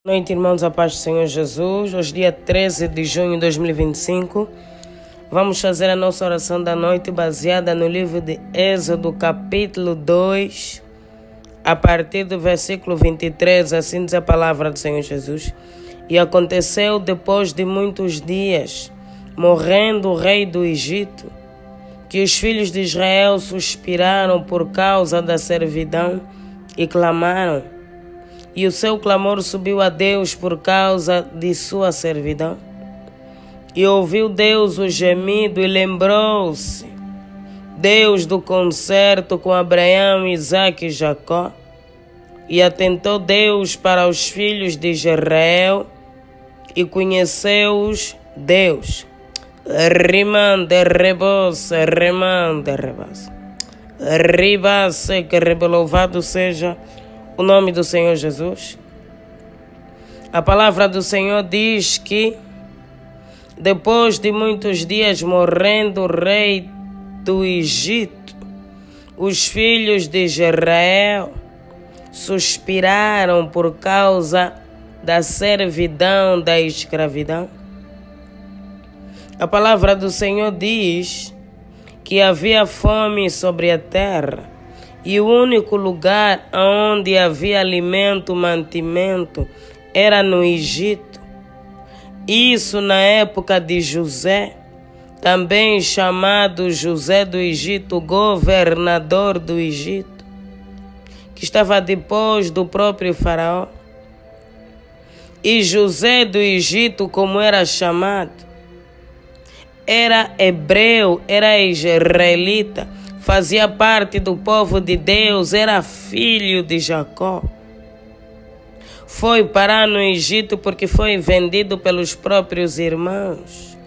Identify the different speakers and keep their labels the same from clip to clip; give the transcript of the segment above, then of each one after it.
Speaker 1: Boa noite, irmãos, a paz do Senhor Jesus. Hoje, dia 13 de junho de 2025, vamos fazer a nossa oração da noite baseada no livro de Êxodo, capítulo 2, a partir do versículo 23, assim diz a palavra do Senhor Jesus. E aconteceu depois de muitos dias, morrendo o rei do Egito, que os filhos de Israel suspiraram por causa da servidão e clamaram. E o seu clamor subiu a Deus por causa de sua servidão. E ouviu Deus o gemido e lembrou-se Deus do concerto com Abraão, Isaque e Jacó. E atentou Deus para os filhos de Israel e conheceu-os Deus. Rimande rebos, remande rebas. Ribasse que louvado seja o nome do Senhor Jesus. A palavra do Senhor diz que depois de muitos dias morrendo o rei do Egito, os filhos de Israel suspiraram por causa da servidão, da escravidão. A palavra do Senhor diz que havia fome sobre a terra. E o único lugar onde havia alimento, mantimento, era no Egito. Isso na época de José, também chamado José do Egito, governador do Egito, que estava depois do próprio faraó. E José do Egito, como era chamado, era hebreu, era israelita, fazia parte do povo de Deus, era filho de Jacó. Foi parar no Egito porque foi vendido pelos próprios irmãos.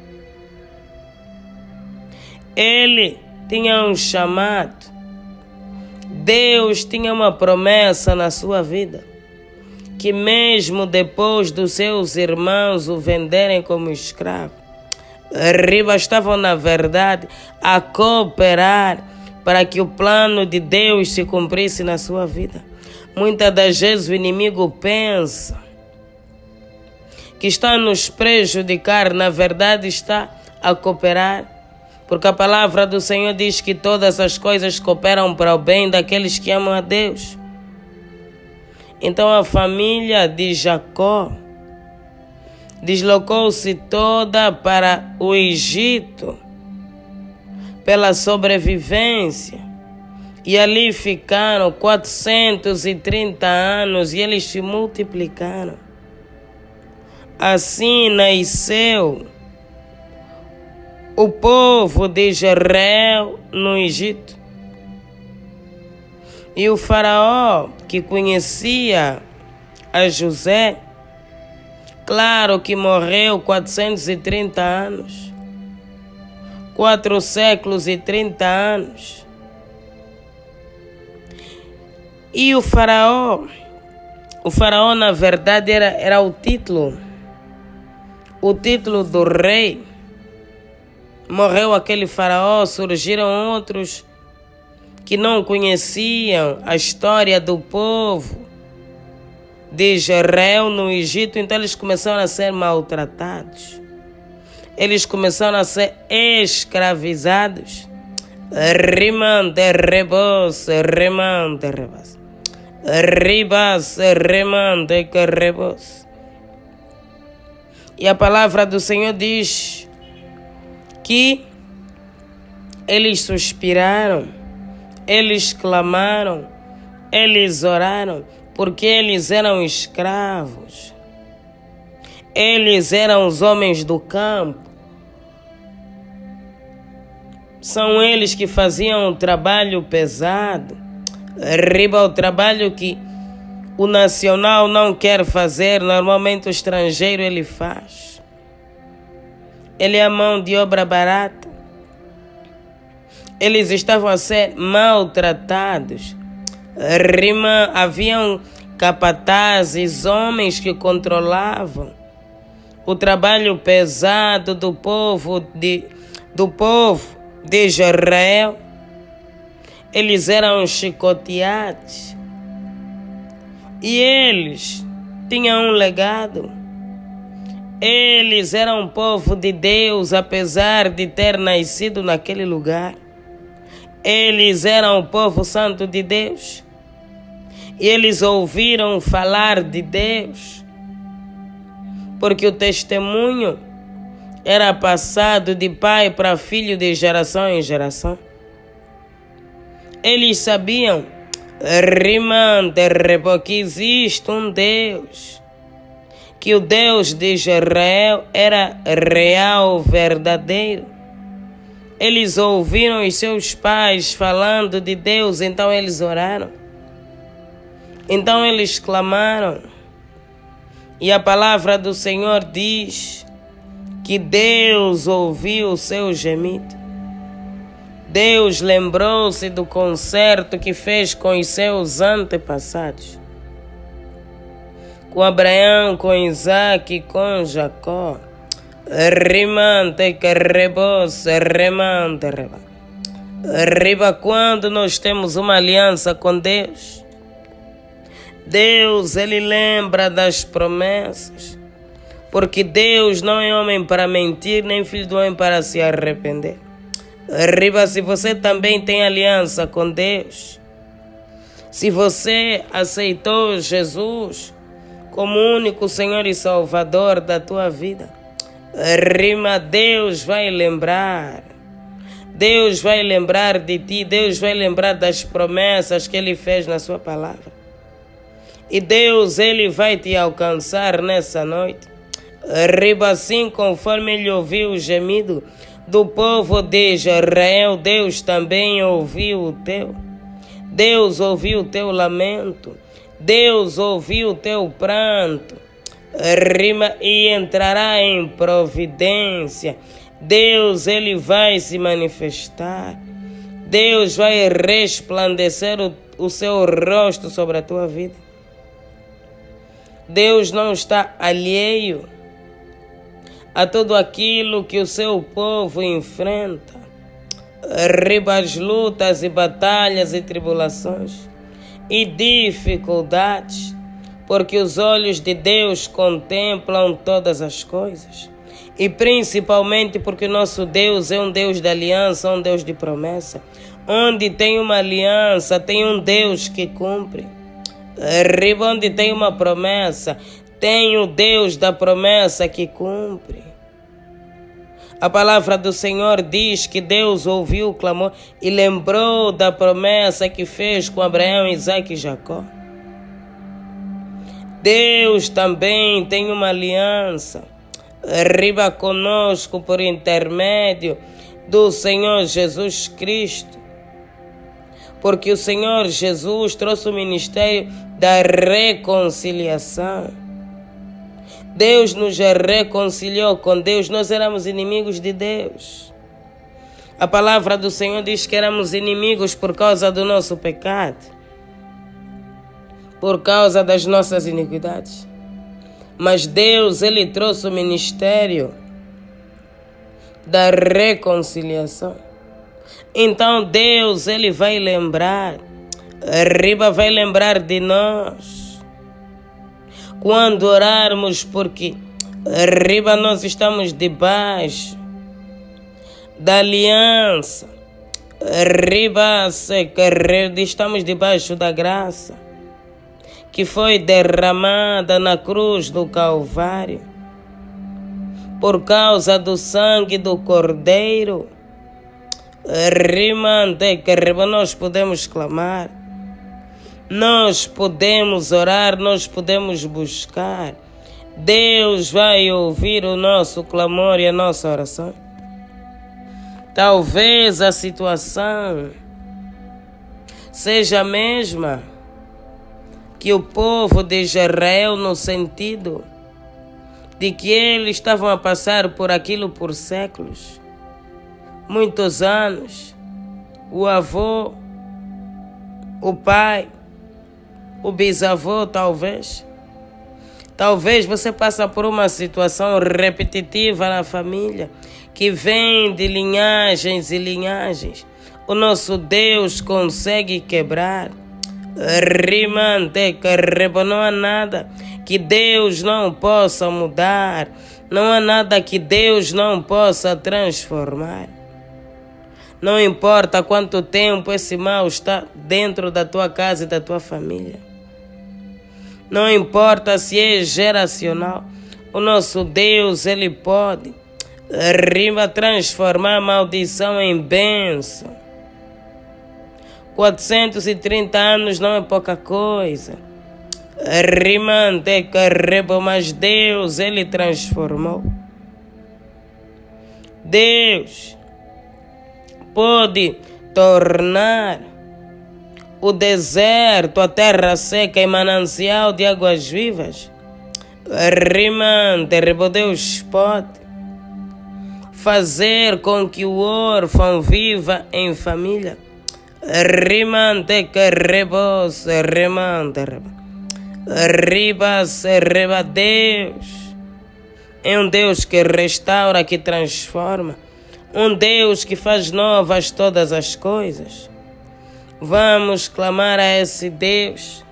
Speaker 1: Ele tinha um chamado. Deus tinha uma promessa na sua vida, que mesmo depois dos seus irmãos o venderem como escravo, estavam na verdade a cooperar para que o plano de Deus se cumprisse na sua vida. Muitas das vezes o inimigo pensa que está a nos prejudicar, na verdade está a cooperar, porque a palavra do Senhor diz que todas as coisas cooperam para o bem daqueles que amam a Deus. Então a família de Jacó deslocou-se toda para o Egito pela sobrevivência, e ali ficaram 430 anos e eles se multiplicaram. Assim nasceu o povo de Israel no Egito. E o faraó, que conhecia a José, claro que morreu 430 anos. 4 séculos e 30 anos. E o faraó na verdade era o título do rei. Morreu aquele faraó, surgiram outros que não conheciam a história do povo de Israel no Egito, então eles começaram a ser maltratados. Eles começaram a ser escravizados. Rimande rebos, remande rebas. Ribas, remande rebos. E a palavra do Senhor diz que eles suspiraram, eles clamaram, eles oraram, porque eles eram escravos. Eles eram os homens do campo. São eles que faziam o trabalho pesado. O trabalho que o nacional não quer fazer, normalmente o estrangeiro ele faz. Ele é a mão de obra barata. Eles estavam a ser maltratados. Haviam capatazes, homens que controlavam o trabalho pesado do povo de Israel. Eles eram chicoteados. E eles tinham um legado. Eles eram um povo de Deus, apesar de ter nascido naquele lugar. Eles eram o povo santo de Deus. E eles ouviram falar de Deus, porque o testemunho era passado de pai para filho, de geração em geração. Eles sabiam, que existe um Deus, que o Deus de Israel era real, verdadeiro. Eles ouviram os seus pais falando de Deus, então eles oraram. Então eles clamaram. E a palavra do Senhor diz que Deus ouviu o seu gemido. Deus lembrou-se do concerto que fez com os seus antepassados, com Abraão, com Isaac e com Jacó. Quando nós temos uma aliança com Deus, Deus, Ele lembra das promessas, porque Deus não é homem para mentir, nem filho do homem para se arrepender. Se você também tem aliança com Deus, se você aceitou Jesus como único Senhor e Salvador da tua vida, Deus vai lembrar. Deus vai lembrar de ti, Deus vai lembrar das promessas que Ele fez na sua palavra. E Deus, Ele vai te alcançar nessa noite. Assim conforme Ele ouviu o gemido do povo de Israel, Deus também ouviu o teu. Deus ouviu o teu lamento. Deus ouviu o teu pranto. E entrará em providência. Deus, Ele vai se manifestar. Deus vai resplandecer o seu rosto sobre a tua vida. Deus não está alheio a tudo aquilo que o seu povo enfrenta. As lutas e batalhas e tribulações e dificuldades, porque os olhos de Deus contemplam todas as coisas. E principalmente porque nosso Deus é um Deus de aliança, um Deus de promessa. Onde tem uma aliança, tem um Deus que cumpre. Onde tem uma promessa, tem o Deus da promessa que cumpre. A palavra do Senhor diz que Deus ouviu o clamor e lembrou da promessa que fez com Abraão, Isaac e Jacó. Deus também tem uma aliança conosco por intermédio do Senhor Jesus Cristo. Porque o Senhor Jesus trouxe o ministério da reconciliação. Deus nos reconciliou com Deus. Nós éramos inimigos de Deus. A palavra do Senhor diz que éramos inimigos por causa do nosso pecado, por causa das nossas iniquidades. Mas Deus, Ele trouxe o ministério da reconciliação. Então Deus, Ele vai lembrar, vai lembrar de nós. Quando orarmos, porque nós estamos debaixo da aliança, estamos debaixo da graça que foi derramada na cruz do Calvário, por causa do sangue do Cordeiro. Nós podemos clamar, nós podemos orar, nós podemos buscar. Deus vai ouvir o nosso clamor e a nossa oração. Talvez a situação seja a mesma que o povo de Israel, no sentido de que eles estavam a passar por aquilo por séculos, muitos anos. O avô, o pai, o bisavô, talvez. Talvez você passe por uma situação repetitiva na família, que vem de linhagens e linhagens. O nosso Deus consegue quebrar. Rimante carrebo, não há nada que Deus não possa mudar, não há nada que Deus não possa transformar. Não importa quanto tempo esse mal está dentro da tua casa e da tua família. Não importa se é geracional. O nosso Deus, Ele pode transformar a maldição em bênção. 430 anos não é pouca coisa. Rimante carrebo, mas Deus, Ele transformou. Deus pode tornar o deserto, a terra seca em manancial de águas vivas. Rimante, Deus pode fazer com que o órfão viva em família. Rimante carrebos, rimante ribas, reba. Deus é um Deus que restaura, que transforma, um Deus que faz novas todas as coisas. Vamos clamar a esse Deus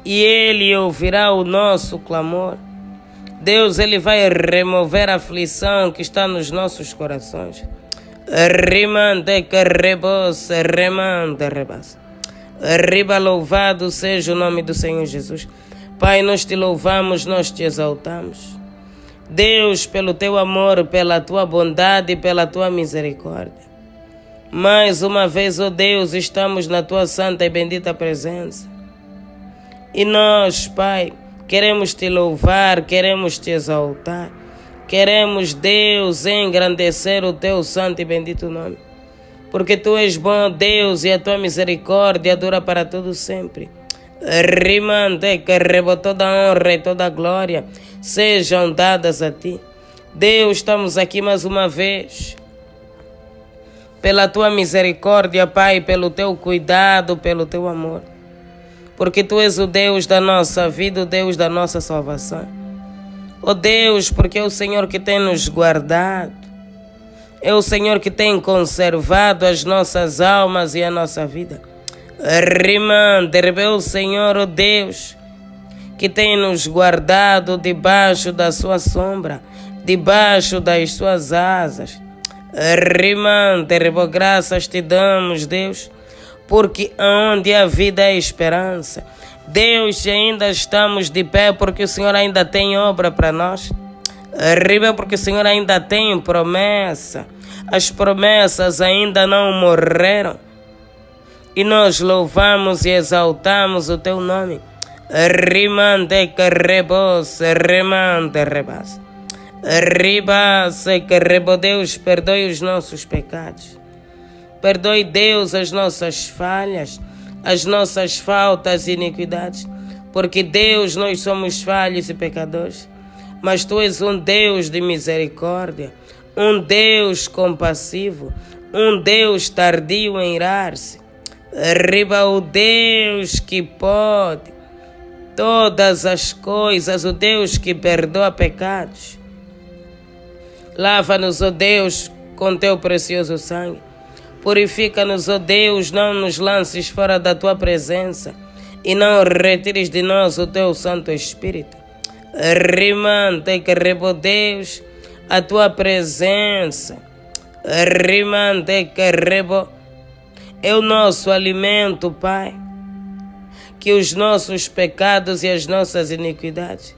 Speaker 1: e Ele ouvirá o nosso clamor. Deus, Ele vai remover a aflição que está nos nossos corações. Rimante carrebos, rimante rebas. Riba, louvado seja o nome do Senhor Jesus. Pai, nós te louvamos, nós te exaltamos. Deus, pelo teu amor, pela tua bondade e pela tua misericórdia. Mais uma vez, ó Deus, estamos na tua santa e bendita presença. E nós, Pai, queremos te louvar, queremos te exaltar. Queremos, Deus, engrandecer o teu santo e bendito nome. Porque tu és bom, Deus, e a tua misericórdia dura para todo sempre. Rimante carrebo, toda honra e toda glória sejam dadas a ti. Deus, estamos aqui mais uma vez. Pela tua misericórdia, Pai, pelo teu cuidado, pelo teu amor. Porque tu és o Deus da nossa vida, o Deus da nossa salvação. Ó Deus, porque é o Senhor que tem nos guardado. É o Senhor que tem conservado as nossas almas e a nossa vida. Rimante, é o Senhor, ó Deus, que tem nos guardado debaixo da sua sombra, debaixo das suas asas. Rimante, graças te damos, Deus, porque onde a vida é esperança. Deus, ainda estamos de pé porque o Senhor ainda tem obra para nós. Arriba, porque o Senhor ainda tem promessa. As promessas ainda não morreram. E nós louvamos e exaltamos o teu nome. Rimante carrebos, rimante rebas. Ribas carrebo, Deus, perdoe os nossos pecados. Perdoe, Deus, as nossas falhas, as nossas faltas e iniquidades. Porque, Deus, nós somos falhos e pecadores. Mas tu és um Deus de misericórdia, um Deus compassivo, um Deus tardio em irar-se. Arriba, o Deus que pode todas as coisas, o Deus que perdoa pecados. Lava-nos, ó Deus, com teu precioso sangue. Purifica-nos, ó Deus, não nos lances fora da tua presença e não retires de nós o teu Santo Espírito. Rimante carrebo, Deus, a tua presença. Rimante carrebo, é o nosso alimento, Pai. Que os nossos pecados e as nossas iniquidades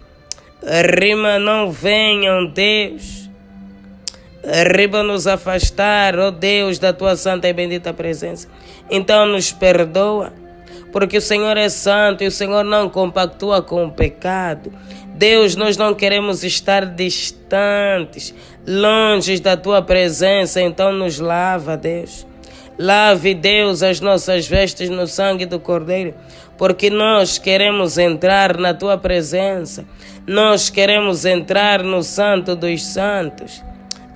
Speaker 1: não venham, Deus. Nos afastar, ó Deus, da tua santa e bendita presença. Então nos perdoa, porque o Senhor é santo e o Senhor não compactua com o pecado. Deus, nós não queremos estar distantes, longe da tua presença, então nos lava, Deus. Lave, Deus, as nossas vestes no sangue do Cordeiro, porque nós queremos entrar na tua presença. Nós queremos entrar no Santo dos Santos.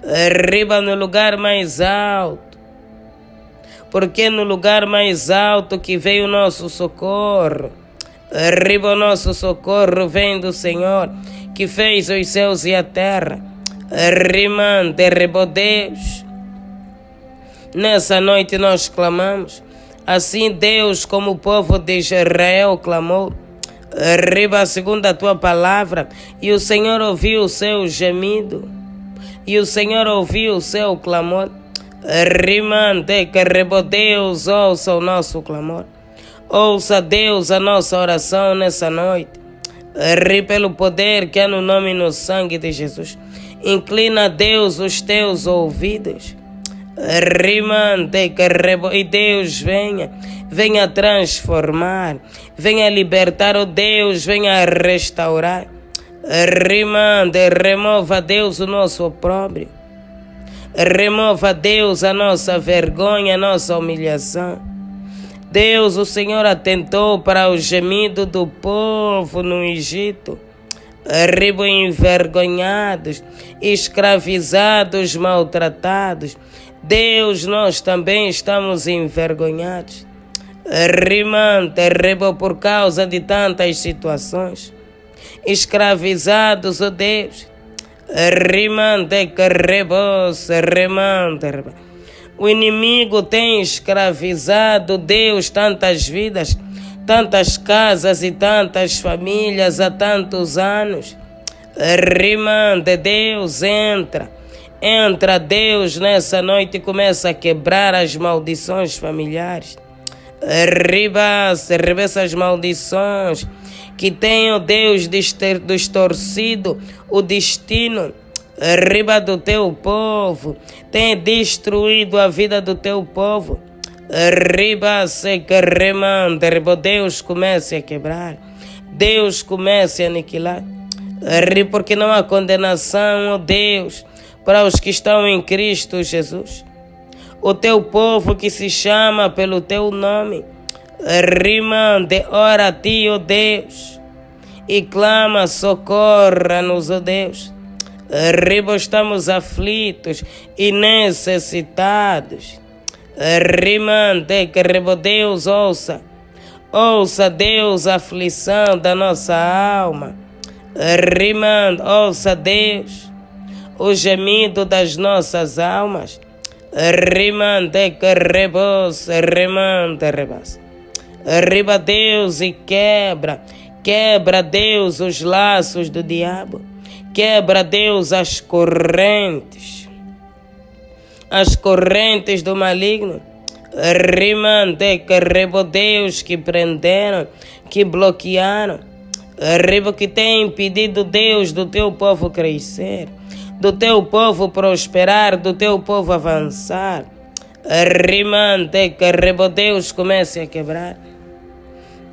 Speaker 1: Arriba, no lugar mais alto, porque é no lugar mais alto que veio o nosso socorro. Arriba, o nosso socorro vem do Senhor, que fez os céus e a terra. Rimante, Deus, nessa noite nós clamamos. Assim Deus, como o povo de Israel clamou, arriba segundo a tua palavra, e o Senhor ouviu o seu gemido, e o Senhor ouviu o seu clamor. Rimante que rebo, Deus, ouça o nosso clamor. Ouça, Deus, a nossa oração nessa noite. Pelo poder que há no nome e no sangue de Jesus. Inclina, Deus, os teus ouvidos. Rimante que rebo, e Deus venha transformar, venha libertar, oh Deus, venha restaurar. Rimante, remova, Deus, o nosso opróbrio. Remova, Deus, a nossa vergonha, a nossa humilhação. Deus, o Senhor atentou para o gemido do povo no Egito. Envergonhados, escravizados, maltratados. Deus, nós também estamos envergonhados. Por causa de tantas situações. Escravizados, oh Deus. O inimigo tem escravizado, Deus, tantas vidas, tantas casas e tantas famílias há tantos anos. Deus, entra, Deus, nessa noite e começa a quebrar as maldições familiares. Essas maldições que tem, oh Deus, distorcido o destino do teu povo, tem destruído a vida do teu povo. Deus, comece a quebrar, Deus, comece a aniquilar, porque não há condenação, oh Deus, para os que estão em Cristo Jesus. O teu povo que se chama pelo teu nome, ora a ti, ó Deus, e clama, socorra-nos, ó Deus. Estamos aflitos e necessitados. Deus, ouça, Deus, a aflição da nossa alma. Ouça, Deus, o gemido das nossas almas. Arriba, Deus, e quebra, Deus, os laços do diabo. Quebra, Deus, as correntes do maligno. Deus, que prenderam, que bloquearam. Que tem impedido, Deus, do teu povo crescer, do teu povo prosperar, do teu povo avançar. Deus, comece a quebrar.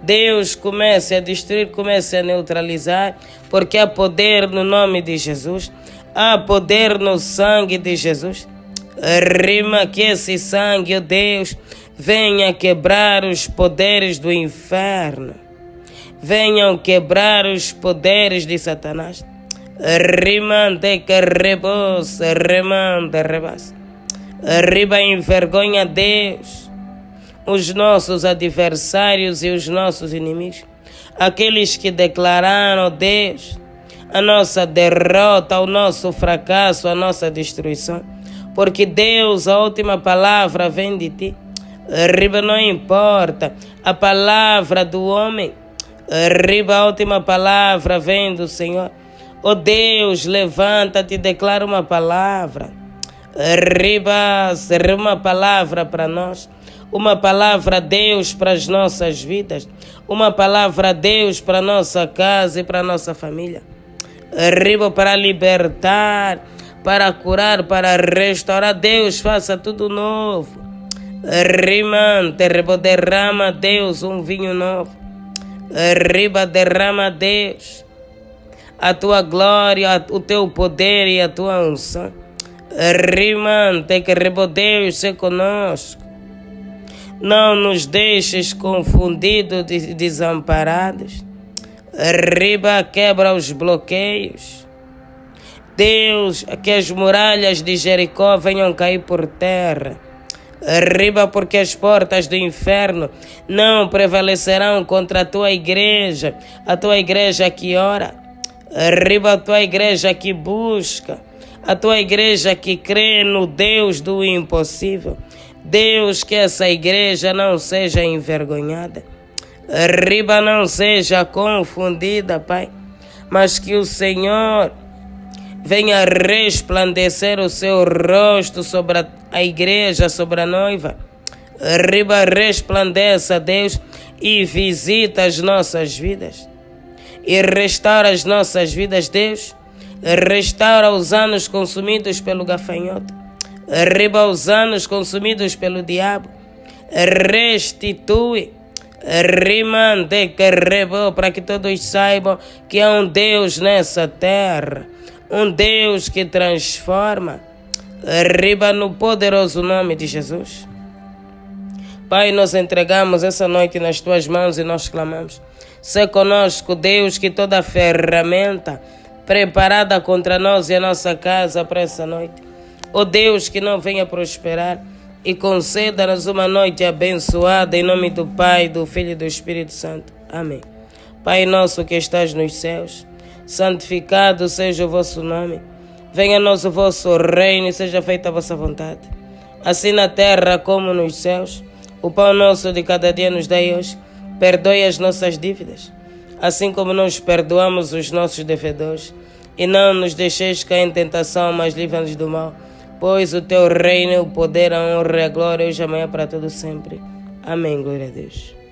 Speaker 1: Deus, comece a destruir, comece a neutralizar, porque há poder no nome de Jesus, há poder no sangue de Jesus. Que esse sangue, ó Deus, venha quebrar os poderes do inferno, venham quebrar os poderes de Satanás. Envergonha, Deus, os nossos adversários e os nossos inimigos, aqueles que declararam, Deus, a nossa derrota, o nosso fracasso, a nossa destruição, porque Deus, a última palavra vem de ti. Não importa a palavra do homem, a última palavra vem do Senhor. Oh Deus, levanta-te e declara uma palavra. Uma palavra para nós. Uma palavra, Deus, para as nossas vidas. Uma palavra, Deus, para a nossa casa e para a nossa família. Para libertar, para curar, para restaurar. Deus, faça tudo novo. Derrama, Deus, um vinho novo. Derrama, Deus, a tua glória, o teu poder e a tua unção. Deus, ser conosco. Não nos deixes confundidos e desamparados. Quebra os bloqueios. Deus, que as muralhas de Jericó venham cair por terra. Porque as portas do inferno não prevalecerão contra a tua igreja que ora. A tua igreja que busca, a tua igreja que crê no Deus do impossível. Deus, que essa igreja não seja envergonhada, riba não seja confundida, Pai, mas que o Senhor venha resplandecer o seu rosto sobre a igreja, sobre a noiva. Riba, resplandeça, Deus, e visita as nossas vidas. E restaura as nossas vidas, Deus. Restaura os anos consumidos pelo gafanhoto. Riba, os anos consumidos pelo diabo. Restitui. Rimande que rebou, para que todos saibam que há um Deus nessa terra. Um Deus que transforma. Riba, no poderoso nome de Jesus. Pai, nós entregamos essa noite nas tuas mãos e nós clamamos. Sê conosco, Deus, que toda ferramenta preparada contra nós e a nossa casa para essa noite, ó Deus, que não venha prosperar e conceda-nos uma noite abençoada em nome do Pai, do Filho e do Espírito Santo. Amém. Pai nosso que estás nos céus, santificado seja o vosso nome. Venha a nós o vosso reino e seja feita a vossa vontade, assim na terra como nos céus. O pão nosso de cada dia nos dai hoje. Perdoe as nossas dívidas, assim como nós perdoamos os nossos devedores. E não nos deixeis cair em tentação, mas livra-nos do mal. Pois o teu reino, o poder, a honra e a glória, hoje e amanhã para todo sempre. Amém. Glória a Deus.